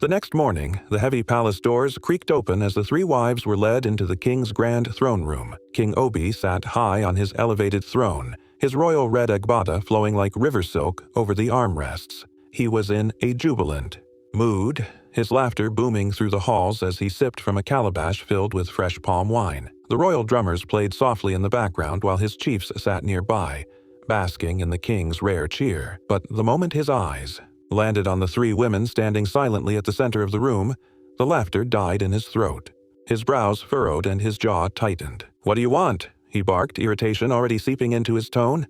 The next morning, the heavy palace doors creaked open as the three wives were led into the king's grand throne room. King Obi sat high on his elevated throne, his royal red agbada flowing like river silk over the armrests. He was in a jubilant mood, his laughter booming through the halls as he sipped from a calabash filled with fresh palm wine. The royal drummers played softly in the background while his chiefs sat nearby, basking in the king's rare cheer. But the moment his eyes landed on the three women standing silently at the center of the room, the laughter died in his throat. His brows furrowed and his jaw tightened. "What do you want?" he barked, irritation already seeping into his tone.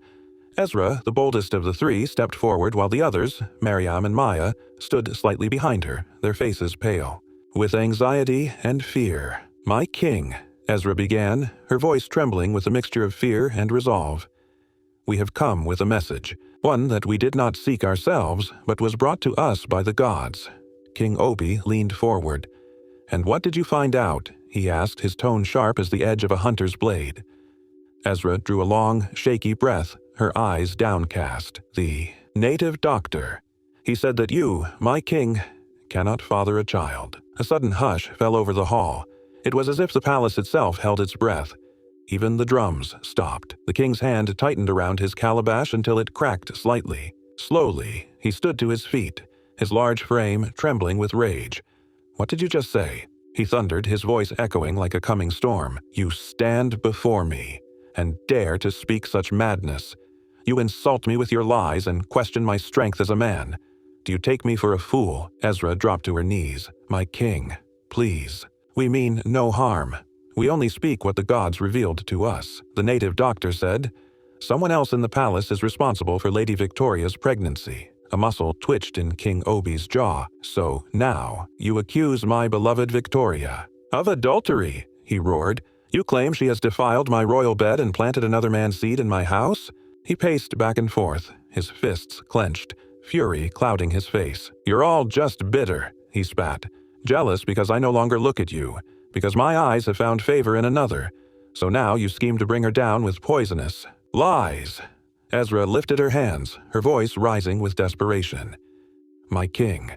Ezra, the boldest of the three, stepped forward while the others, Mariam and Maya, stood slightly behind her, their faces pale with anxiety and fear. "My king," Ezra began, her voice trembling with a mixture of fear and resolve. "We have come with a message, one that we did not seek ourselves, but was brought to us by the gods." King Obi leaned forward. "And what did you find out?" he asked, his tone sharp as the edge of a hunter's blade. Ezra drew a long, shaky breath, her eyes downcast. "The native doctor. He said that you, my king, cannot father a child." A sudden hush fell over the hall. It was as if the palace itself held its breath. Even the drums stopped. The king's hand tightened around his calabash until it cracked slightly. Slowly, he stood to his feet, his large frame trembling with rage. "What did you just say?" he thundered, his voice echoing like a coming storm. "You stand before me and dare to speak such madness. You insult me with your lies and question my strength as a man. Do you take me for a fool?" Ezra dropped to her knees. "My king, please. We mean no harm. We only speak what the gods revealed to us." The native doctor said, "Someone else in the palace is responsible for Lady Victoria's pregnancy." A muscle twitched in King Obi's jaw. "So now you accuse my beloved Victoria of adultery," he roared. "You claim she has defiled my royal bed and planted another man's seed in my house?" He paced back and forth, his fists clenched, fury clouding his face. "You're all just bitter," he spat. "Jealous because I no longer look at you, because my eyes have found favor in another. So now you scheme to bring her down with poisonous lies." Ezra lifted her hands, her voice rising with desperation. "My king,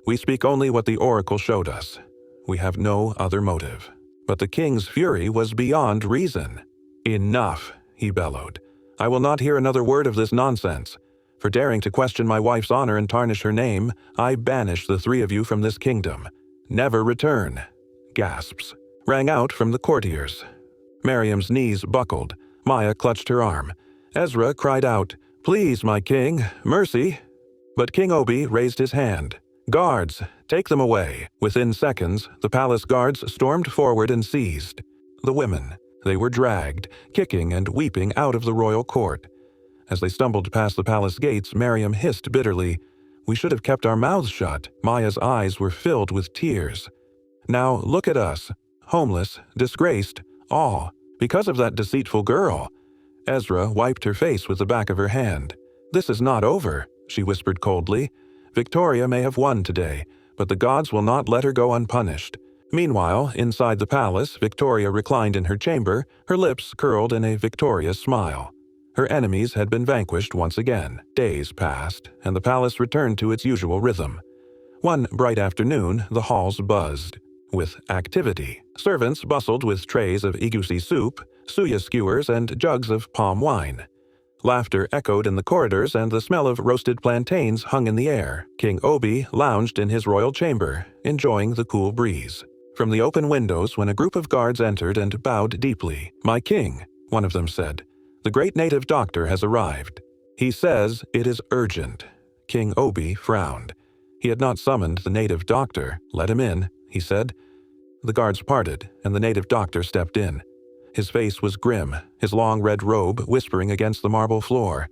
we speak only what the oracle showed us. We have no other motive." But the king's fury was beyond reason. "Enough," he bellowed. "I will not hear another word of this nonsense. For daring to question my wife's honor and tarnish her name, I banish the three of you from this kingdom. Never return." Gasps rang out from the courtiers. Miriam's knees buckled. Maya clutched her arm. Ezra cried out, "Please, my king, mercy." But King Obi raised his hand. "Guards, take them away." Within seconds, the palace guards stormed forward and seized the women. They were dragged, kicking and weeping out of the royal court. As they stumbled past the palace gates, Miriam hissed bitterly, "We should have kept our mouths shut." Maya's eyes were filled with tears. "Now look at us, homeless, disgraced, all because of that deceitful girl." Ezra wiped her face with the back of her hand. "This is not over," she whispered coldly. "Victoria may have won today, but the gods will not let her go unpunished." Meanwhile, inside the palace, Victoria reclined in her chamber, her lips curled in a victorious smile. Her enemies had been vanquished once again. Days passed, and the palace returned to its usual rhythm. One bright afternoon, the halls buzzed with activity. Servants bustled with trays of egusi soup, suya skewers, and jugs of palm wine. Laughter echoed in the corridors, and the smell of roasted plantains hung in the air. King Obi lounged in his royal chamber, enjoying the cool breeze. From the open windows, when a group of guards entered and bowed deeply. "My king," one of them said, "the great native doctor has arrived. He says it is urgent." King Obi frowned. He had not summoned the native doctor. "Let him in," he said. The guards parted, and the native doctor stepped in. His face was grim, his long red robe whispering against the marble floor.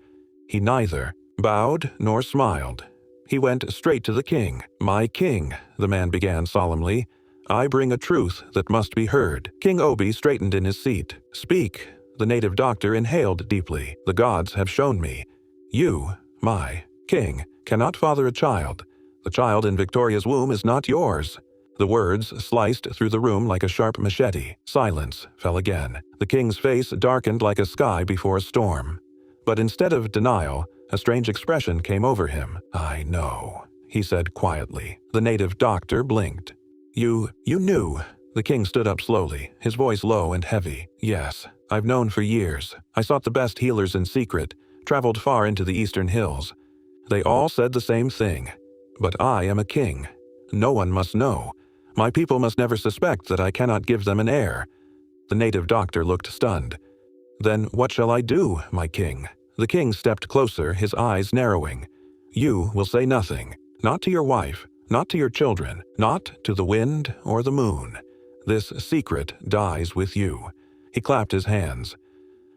He neither bowed nor smiled. He went straight to the king. "My king," the man began solemnly, "I bring a truth that must be heard." King Obi straightened in his seat. "Speak." The native doctor inhaled deeply. "The gods have shown me. You, my king, cannot father a child. The child in Victoria's womb is not yours." The words sliced through the room like a sharp machete. Silence fell again. The king's face darkened like a sky before a storm. But instead of denial, a strange expression came over him. "I know," he said quietly. The native doctor blinked. You knew." The king stood up slowly, his voice low and heavy. "Yes, I've known for years. I sought the best healers in secret, traveled far into the eastern hills. They all said the same thing. But I am a king. No one must know. My people must never suspect that I cannot give them an heir." The native doctor looked stunned. "Then what shall I do, my king?" The king stepped closer, his eyes narrowing. "You will say nothing. Not to your wife, not to your children, not to the wind or the moon. This secret dies with you." He clapped his hands.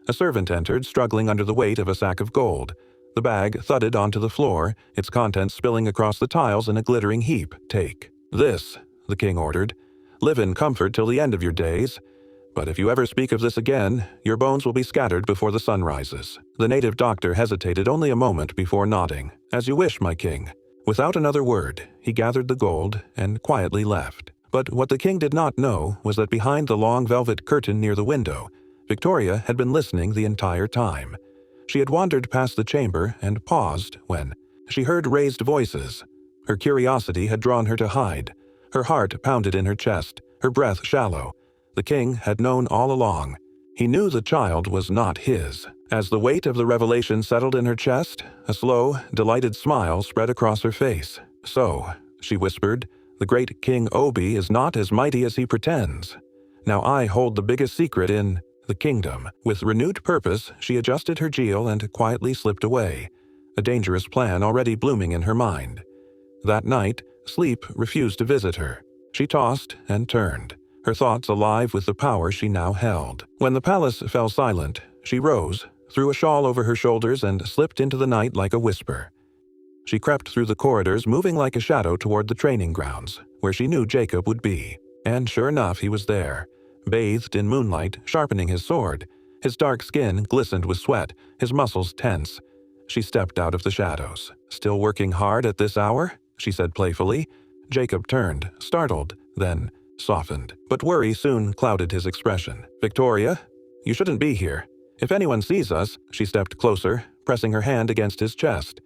A servant entered, struggling under the weight of a sack of gold. The bag thudded onto the floor, its contents spilling across the tiles in a glittering heap. "Take this," the king ordered. "Live in comfort till the end of your days. But if you ever speak of this again, your bones will be scattered before the sun rises." The native doctor hesitated only a moment before nodding. "As you wish, my king." Without another word, he gathered the gold and quietly left. But what the king did not know was that behind the long velvet curtain near the window, Victoria had been listening the entire time. She had wandered past the chamber and paused when she heard raised voices. Her curiosity had drawn her to hide. Her heart pounded in her chest, her breath shallow. The king had known all along. He knew the child was not his. As the weight of the revelation settled in her chest, a slow, delighted smile spread across her face. "So," she whispered, "the great King Obi is not as mighty as he pretends. Now I hold the biggest secret in the kingdom." With renewed purpose, she adjusted her jewel and quietly slipped away, a dangerous plan already blooming in her mind. That night, sleep refused to visit her. She tossed and turned, her thoughts alive with the power she now held. When the palace fell silent, she rose, threw a shawl over her shoulders and slipped into the night like a whisper. She crept through the corridors, moving like a shadow toward the training grounds, where she knew Jacob would be. And sure enough, he was there, bathed in moonlight, sharpening his sword. His dark skin glistened with sweat, his muscles tense. She stepped out of the shadows. "Still working hard at this hour?" she said playfully. Jacob turned, startled, then softened. But worry soon clouded his expression. "Victoria, you shouldn't be here. If anyone sees us," she stepped closer, pressing her hand against his chest.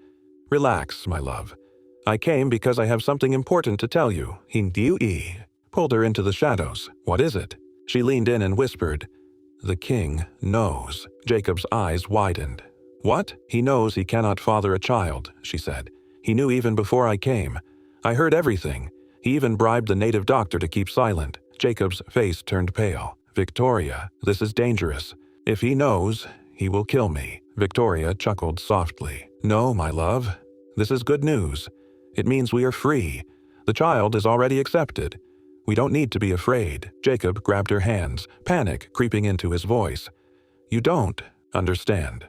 "Relax, my love. I came because I have something important to tell you." He pulled her into the shadows. "What is it?" She leaned in and whispered, "The king knows." Jacob's eyes widened. "What?" "He knows he cannot father a child," she said. "He knew even before I came. I heard everything. He even bribed the native doctor to keep silent." Jacob's face turned pale. "Victoria, this is dangerous. If he knows, he will kill me." Victoria chuckled softly. "No, my love. This is good news. It means we are free. The child is already accepted. We don't need to be afraid." Jacob grabbed her hands, panic creeping into his voice. "You don't understand.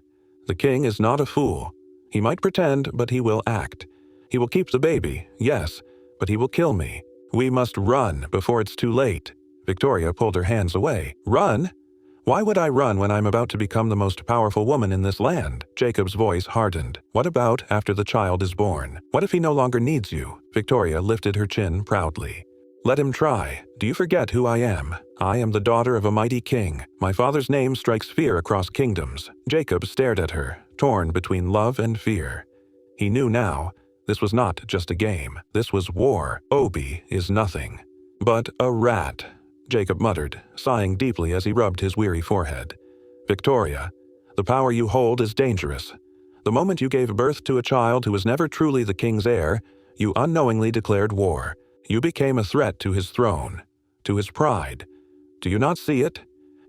The king is not a fool. He might pretend, but he will act. He will keep the baby, yes, but he will kill me. We must run before it's too late." Victoria pulled her hands away. "Run? Why would I run when I'm about to become the most powerful woman in this land?" Jacob's voice hardened. "What about after the child is born? What if he no longer needs you?" Victoria lifted her chin proudly. "Let him try. Do you forget who I am? I am the daughter of a mighty king. My father's name strikes fear across kingdoms." Jacob stared at her, torn between love and fear. He knew now, this was not just a game. This was war. Obi is nothing but a rat, Jacob muttered, sighing deeply as he rubbed his weary forehead. "Victoria, the power you hold is dangerous. The moment you gave birth to a child who was never truly the king's heir, you unknowingly declared war. You became a threat to his throne, to his pride. Do you not see it?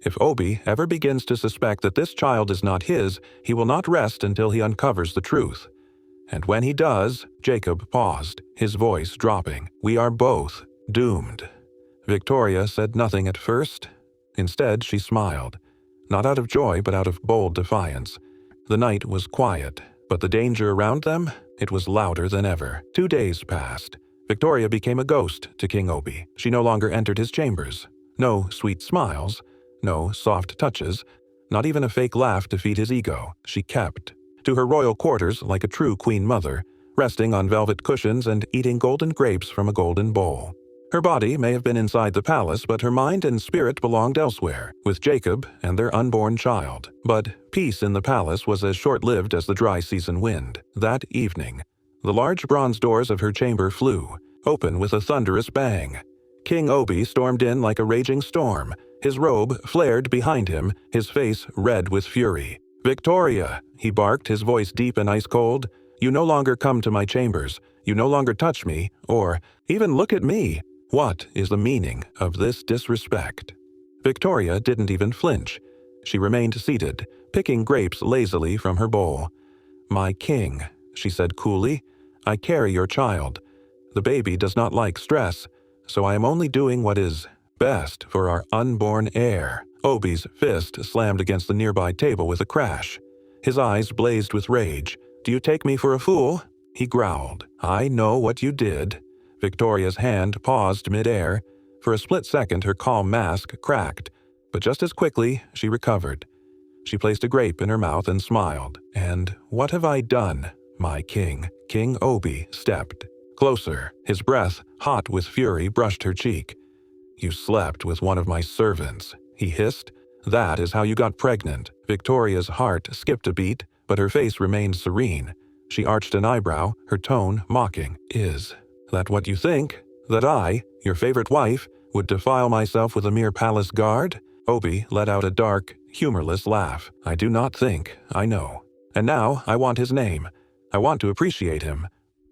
If Obi ever begins to suspect that this child is not his, he will not rest until he uncovers the truth. And when he does," Jacob paused, his voice dropping, "we are both doomed." Victoria said nothing at first. Instead, she smiled, not out of joy but out of bold defiance. The night was quiet, but the danger around them, it was louder than ever. 2 days passed. Victoria became a ghost to King Obi. She no longer entered his chambers. No sweet smiles, no soft touches, not even a fake laugh to feed his ego. She kept to her royal quarters like a true queen mother, resting on velvet cushions and eating golden grapes from a golden bowl. Her body may have been inside the palace, but her mind and spirit belonged elsewhere, with Jacob and their unborn child. But peace in the palace was as short-lived as the dry season wind. That evening, The large bronze doors of her chamber flew open with a thunderous bang. King Obi stormed in like a raging storm. His robe flared behind him, his face red with fury. "Victoria," he barked, his voice deep and ice-cold. "You no longer come to my chambers. You no longer touch me, or even look at me. What is the meaning of this disrespect?" Victoria didn't even flinch. She remained seated, picking grapes lazily from her bowl. "My king," she said coolly, "I carry your child. The baby does not like stress, so I am only doing what is best for our unborn heir." Obi's fist slammed against the nearby table with a crash. His eyes blazed with rage. "Do you take me for a fool?" he growled. "I know what you did." Victoria's hand paused mid-air. For a split second her calm mask cracked, but just as quickly she recovered. She placed a grape in her mouth and smiled. "And what have I done, my king?" King Obi stepped closer. His breath, hot with fury, brushed her cheek. "You slept with one of my servants," he hissed. "That is how you got pregnant." Victoria's heart skipped a beat, but her face remained serene. She arched an eyebrow, her tone mocking. "Is that what you think? That I, your favorite wife, would defile myself with a mere palace guard?" Obi let out a dark, humorless laugh. "I do not think, I know. And now I want his name. I want to appreciate him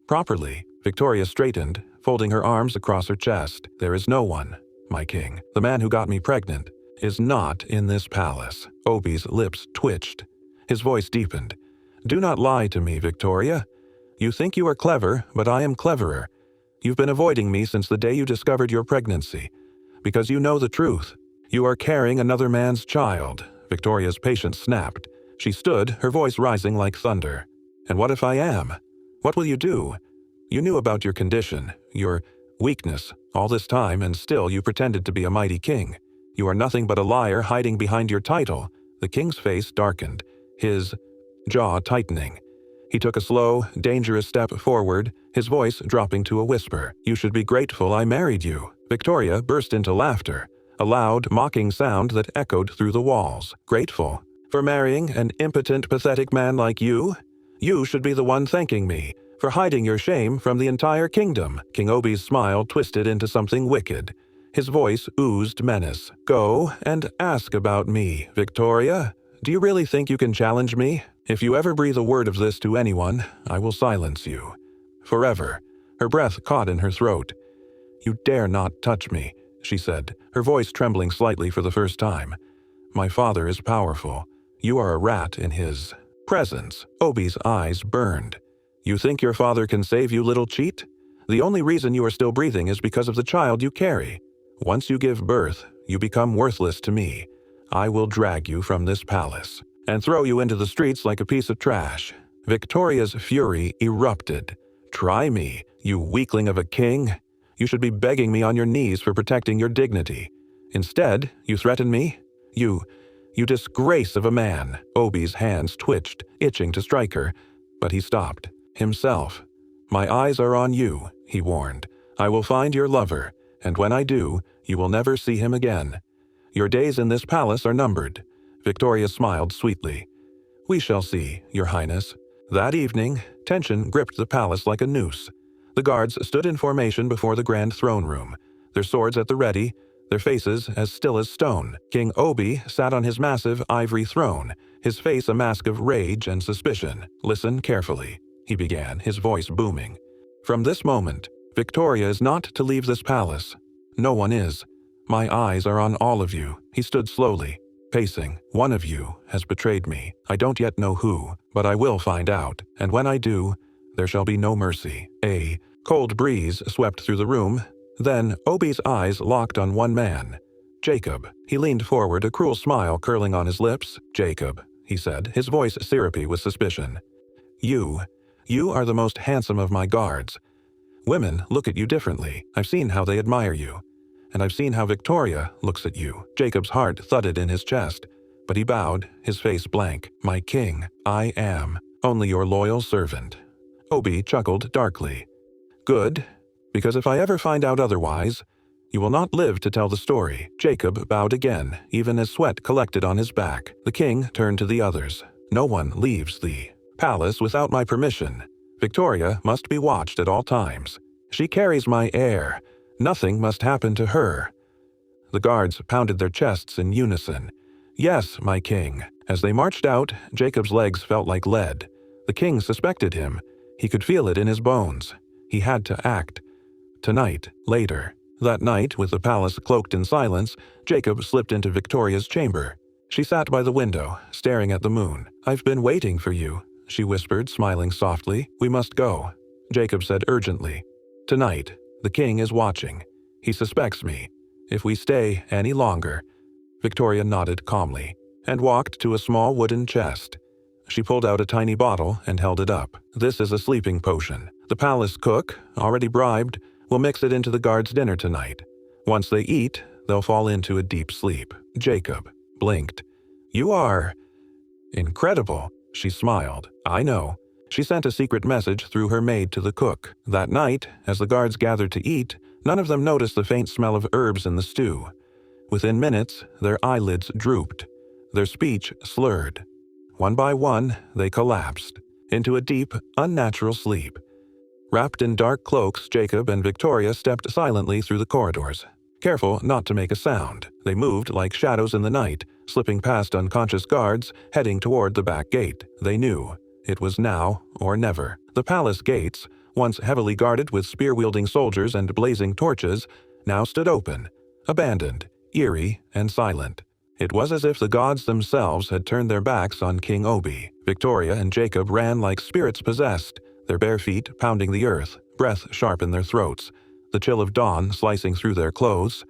properly." Victoria straightened, folding her arms across her chest. "There is no one, my king. The man who got me pregnant is not in this palace." Obi's lips twitched. His voice deepened. "Do not lie to me, Victoria. You think you are clever, but I am cleverer. You've been avoiding me since the day you discovered your pregnancy, because you know the truth. You are carrying another man's child." Victoria's patience snapped. She stood, her voice rising like thunder. "And what if I am? What will you do? You knew about your condition, your weakness, all this time, and still you pretended to be a mighty king. You are nothing but a liar hiding behind your title." The king's face darkened, his jaw tightening. He took a slow, dangerous step forward, his voice dropping to a whisper. "You should be grateful I married you." Victoria burst into laughter, a loud, mocking sound that echoed through the walls. "Grateful? For marrying an impotent, pathetic man like you? You should be the one thanking me for hiding your shame from the entire kingdom." King Obi's smile twisted into something wicked. His voice oozed menace. "Go and ask about me, Victoria. Do you really think you can challenge me? If you ever breathe a word of this to anyone, I will silence you. Forever." Her breath caught in her throat. "You dare not touch me," she said, her voice trembling slightly for the first time. "My father is powerful. You are a rat in his presence." Obi's eyes burned. "You think your father can save you, little cheat? The only reason you are still breathing is because of the child you carry. Once you give birth, you become worthless to me. I will drag you from this palace and throw you into the streets like a piece of trash." Victoria's fury erupted. "Try me, you weakling of a king. You should be begging me on your knees for protecting your dignity. Instead, you threaten me? You disgrace of a man." Obi's hands twitched, itching to strike her, but he stopped himself. "My eyes are on you," he warned. "I will find your lover, and when I do, you will never see him again. Your days in this palace are numbered." Victoria smiled sweetly. "We shall see, Your Highness." That evening, tension gripped the palace like a noose. The guards stood in formation before the grand throne room, their swords at the ready, their faces as still as stone. King Obi sat on his massive ivory throne, his face a mask of rage and suspicion. "Listen carefully," he began, his voice booming. "From this moment, Victoria is not to leave this palace. No one is. My eyes are on all of you." He stood slowly, pacing. "One of you has betrayed me. I don't yet know who, but I will find out, and when I do, there shall be no mercy." A cold breeze swept through the room. Then Obi's eyes locked on one man, Jacob. He leaned forward, a cruel smile curling on his lips. "Jacob," he said, his voice syrupy with suspicion. You are the most handsome of my guards. Women look at you differently. I've seen how they admire you. And I've seen how Victoria looks at you." Jacob's heart thudded in his chest, but he bowed, his face blank. "My king, I am only your loyal servant." Obi chuckled darkly. "Good, because if I ever find out otherwise, you will not live to tell the story." Jacob bowed again, even as sweat collected on his back. The king turned to the others. "No one leaves the palace without my permission. Victoria must be watched at all times. She carries my heir. Nothing must happen to her." The guards pounded their chests in unison. "Yes, my king." As they marched out, Jacob's legs felt like lead. The king suspected him. He could feel it in his bones. He had to act. Tonight, later. That night, with the palace cloaked in silence, Jacob slipped into Victoria's chamber. She sat by the window, staring at the moon. "I've been waiting for you," she whispered, smiling softly. "We must go," Jacob said urgently. "Tonight, the king is watching. He suspects me. If we stay any longer—" Victoria nodded calmly and walked to a small wooden chest. She pulled out a tiny bottle and held it up. "This is a sleeping potion. The palace cook, already bribed, will mix it into the guards' dinner tonight. Once they eat, they'll fall into a deep sleep." Jacob blinked. "You are incredible," she smiled. "I know." She sent a secret message through her maid to the cook. That night, as the guards gathered to eat, none of them noticed the faint smell of herbs in the stew. Within minutes, their eyelids drooped, their speech slurred. One by one, they collapsed into a deep, unnatural sleep. Wrapped in dark cloaks, Jacob and Victoria stepped silently through the corridors, careful not to make a sound. They moved like shadows in the night, slipping past unconscious guards, heading toward the back gate. They knew it was now or never. The palace gates, once heavily guarded with spear-wielding soldiers and blazing torches, now stood open, abandoned, eerie, and silent. It was as if the gods themselves had turned their backs on King Obi. Victoria and Jacob ran like spirits possessed, their bare feet pounding the earth, breath sharp in their throats, the chill of dawn slicing through their clothes.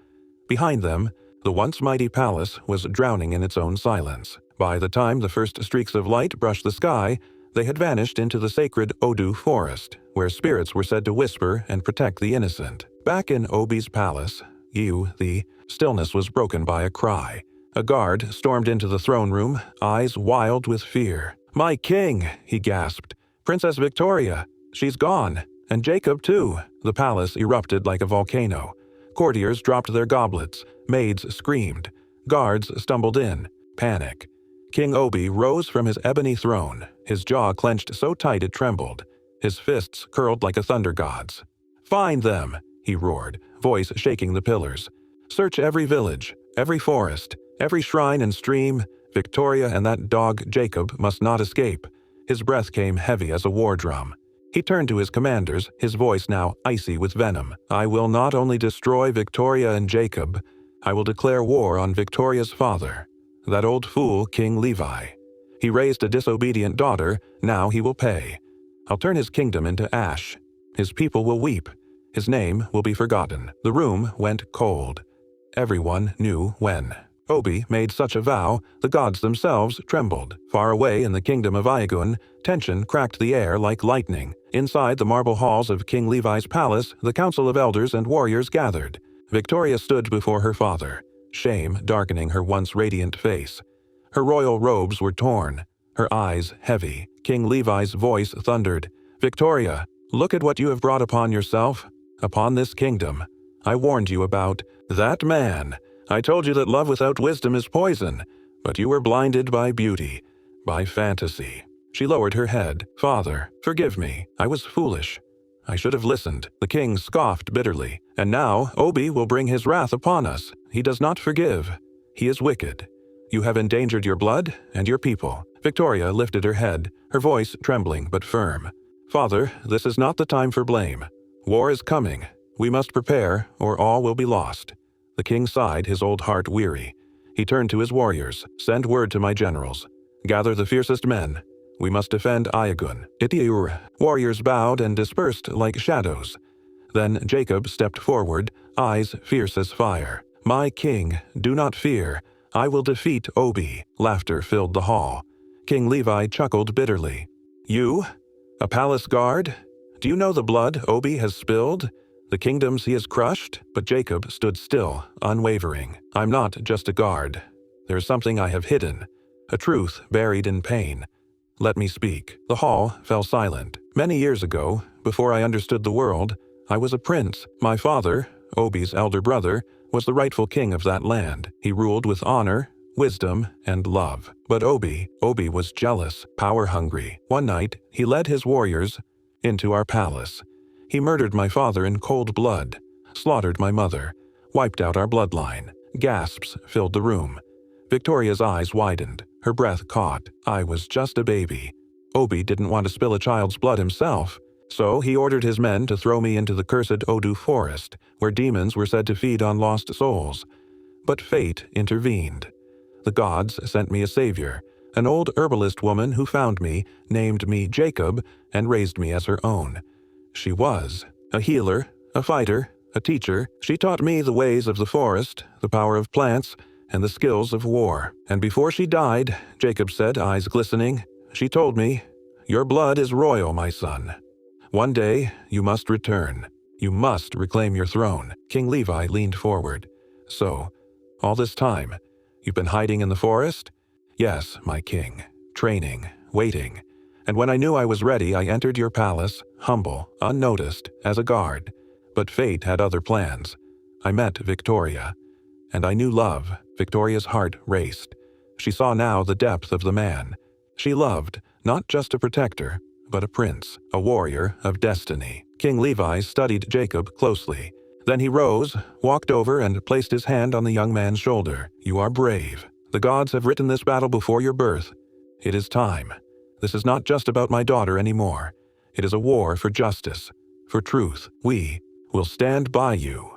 Behind them, the once mighty palace was drowning in its own silence. By the time the first streaks of light brushed the sky, they had vanished into the sacred Odu forest, where spirits were said to whisper and protect the innocent. Back in Obi's palace, the stillness was broken by a cry. A guard stormed into the throne room, eyes wild with fear. "My king!" he gasped. "Princess Victoria! She's gone! And Jacob, too!" The palace erupted like a volcano. Courtiers dropped their goblets, maids screamed, guards stumbled in. Panic. King Obi rose from his ebony throne, his jaw clenched so tight it trembled, his fists curled like a thunder god's. "Find them!" he roared, voice shaking the pillars. "Search every village, every forest, every shrine and stream. Victoria and that dog Jacob must not escape." His breath came heavy as a war drum. He turned to his commanders, his voice now icy with venom. "I will not only destroy Victoria and Jacob, I will declare war on Victoria's father, that old fool King Levi. He raised a disobedient daughter, now he will pay. I'll turn his kingdom into ash. His people will weep. His name will be forgotten." The room went cold. Everyone knew when. Obi made such a vow, the gods themselves trembled. Far away in the kingdom of Iagun, tension cracked the air like lightning. Inside the marble halls of King Levi's palace, the council of elders and warriors gathered. Victoria stood before her father, shame darkening her once radiant face. Her royal robes were torn, her eyes heavy. King Levi's voice thundered, "Victoria, look at what you have brought upon yourself, upon this kingdom. I warned you about that man. I told you that love without wisdom is poison, but you were blinded by beauty, by fantasy." She lowered her head. "Father, forgive me. I was foolish. I should have listened." The king scoffed bitterly. "And now Obi will bring his wrath upon us. He does not forgive. He is wicked. You have endangered your blood and your people." Victoria lifted her head, her voice trembling but firm. "Father, this is not the time for blame. War is coming. We must prepare, or all will be lost." The king sighed, his old heart weary. He turned to his warriors. "Send word to my generals. Gather the fiercest men. We must defend Iagun." Itiur. Warriors bowed and dispersed like shadows. Then Jacob stepped forward, eyes fierce as fire. "My king, do not fear. I will defeat Obi." Laughter filled the hall. King Levi chuckled bitterly. "You? A palace guard? Do you know the blood Obi has spilled? The kingdoms he has crushed?" But Jacob stood still, unwavering. "I'm not just a guard. There is something I have hidden, a truth buried in pain. Let me speak." The hall fell silent. "Many years ago, before I understood the world, I was a prince. My father, Obi's elder brother, was the rightful king of that land. He ruled with honor, wisdom, and love. But Obi was jealous, power-hungry. One night, he led his warriors into our palace. He murdered my father in cold blood, slaughtered my mother, wiped out our bloodline. Gasps filled the room. Victoria's eyes widened, her breath caught. I was just a baby. Obi didn't want to spill a child's blood himself, so he ordered his men to throw me into the cursed Odu forest, where demons were said to feed on lost souls. But fate intervened. The gods sent me a savior, an old herbalist woman who found me, named me Jacob, and raised me as her own. She was a healer, a fighter, a teacher. She taught me the ways of the forest, the power of plants, and the skills of war. And before she died, Jacob said, eyes glistening, she told me, "Your blood is royal, my son. One day, you must return. You must reclaim your throne." King Levi leaned forward. "So, all this time, you've been hiding in the forest?" "Yes, my king. Training, waiting. And when I knew I was ready, I entered your palace, humble, unnoticed, as a guard. But fate had other plans. I met Victoria. And I knew love." Victoria's heart raced. She saw now the depth of the man. She loved, not just a protector, but a prince, a warrior of destiny. King Levi studied Jacob closely. Then he rose, walked over, and placed his hand on the young man's shoulder. "You are brave. The gods have written this battle before your birth. It is time. This is not just about my daughter anymore. It is a war for justice, for truth. We will stand by you."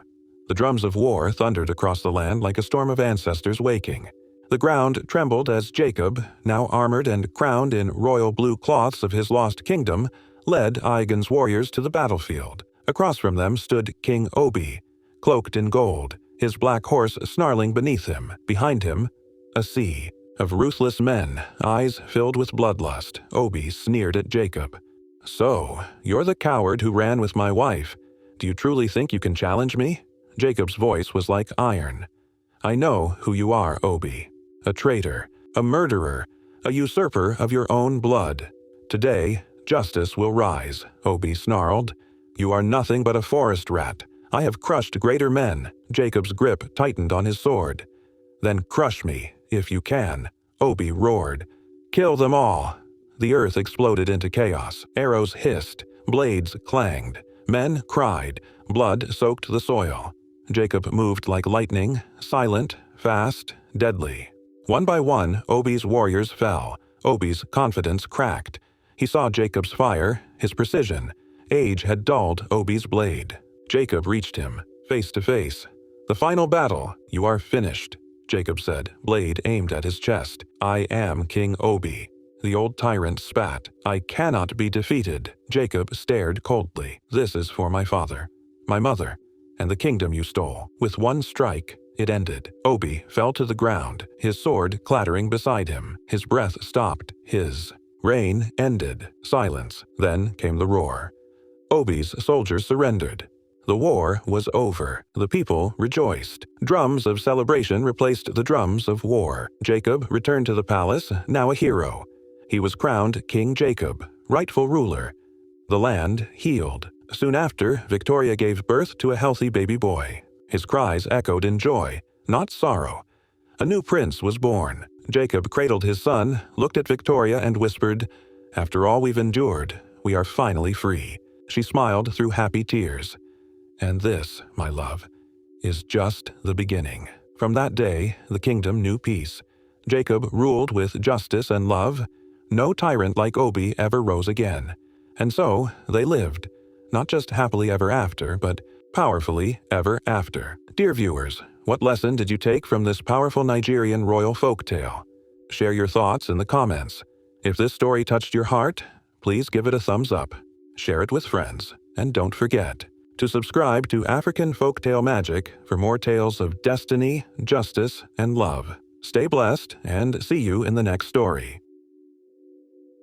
The drums of war thundered across the land like a storm of ancestors waking. The ground trembled as Jacob, now armored and crowned in royal blue cloths of his lost kingdom, led Aigen's warriors to the battlefield. Across from them stood King Obi, cloaked in gold, his black horse snarling beneath him. Behind him, a sea of ruthless men, eyes filled with bloodlust. Obi sneered at Jacob. "So, you're the coward who ran with my wife. Do you truly think you can challenge me?" Jacob's voice was like iron. "I know who you are, Obi. A traitor, a murderer, a usurper of your own blood. Today, justice will rise," Obi snarled. "You are nothing but a forest rat. I have crushed greater men." Jacob's grip tightened on his sword. "Then crush me, if you can," Obi roared. "Kill them all." The earth exploded into chaos. Arrows hissed, blades clanged, men cried, blood soaked the soil. Jacob moved like lightning, silent, fast, deadly. One by one, Obi's warriors fell. Obi's confidence cracked. He saw Jacob's fire, his precision. Age had dulled Obi's blade. Jacob reached him, face to face. "The final battle. You are finished," Jacob said, blade aimed at his chest. "I am King Obi." The old tyrant spat. "I cannot be defeated." Jacob stared coldly. "This is for my father, my mother, and the kingdom you stole." With one strike, it ended. Obi fell to the ground, his sword clattering beside him. His breath stopped. His reign ended. Silence. Then came the roar. Obi's soldiers surrendered. The war was over. The people rejoiced. Drums of celebration replaced the drums of war. Jacob returned to the palace, now a hero. He was crowned King Jacob, rightful ruler. The land healed. Soon after, Victoria gave birth to a healthy baby boy. His cries echoed in joy, not sorrow. A new prince was born. Jacob cradled his son, looked at Victoria and whispered, "After all we've endured, we are finally free." She smiled through happy tears. "And this, my love, is just the beginning." From that day, the kingdom knew peace. Jacob ruled with justice and love. No tyrant like Obi ever rose again. And so, they lived. Not just happily ever after, but powerfully ever after. Dear viewers, what lesson did you take from this powerful Nigerian royal folktale? Share your thoughts in the comments. If this story touched your heart, please give it a thumbs up. Share it with friends, and don't forget to subscribe to African Folktale Magic for more tales of destiny, justice, and love. Stay blessed, and see you in the next story.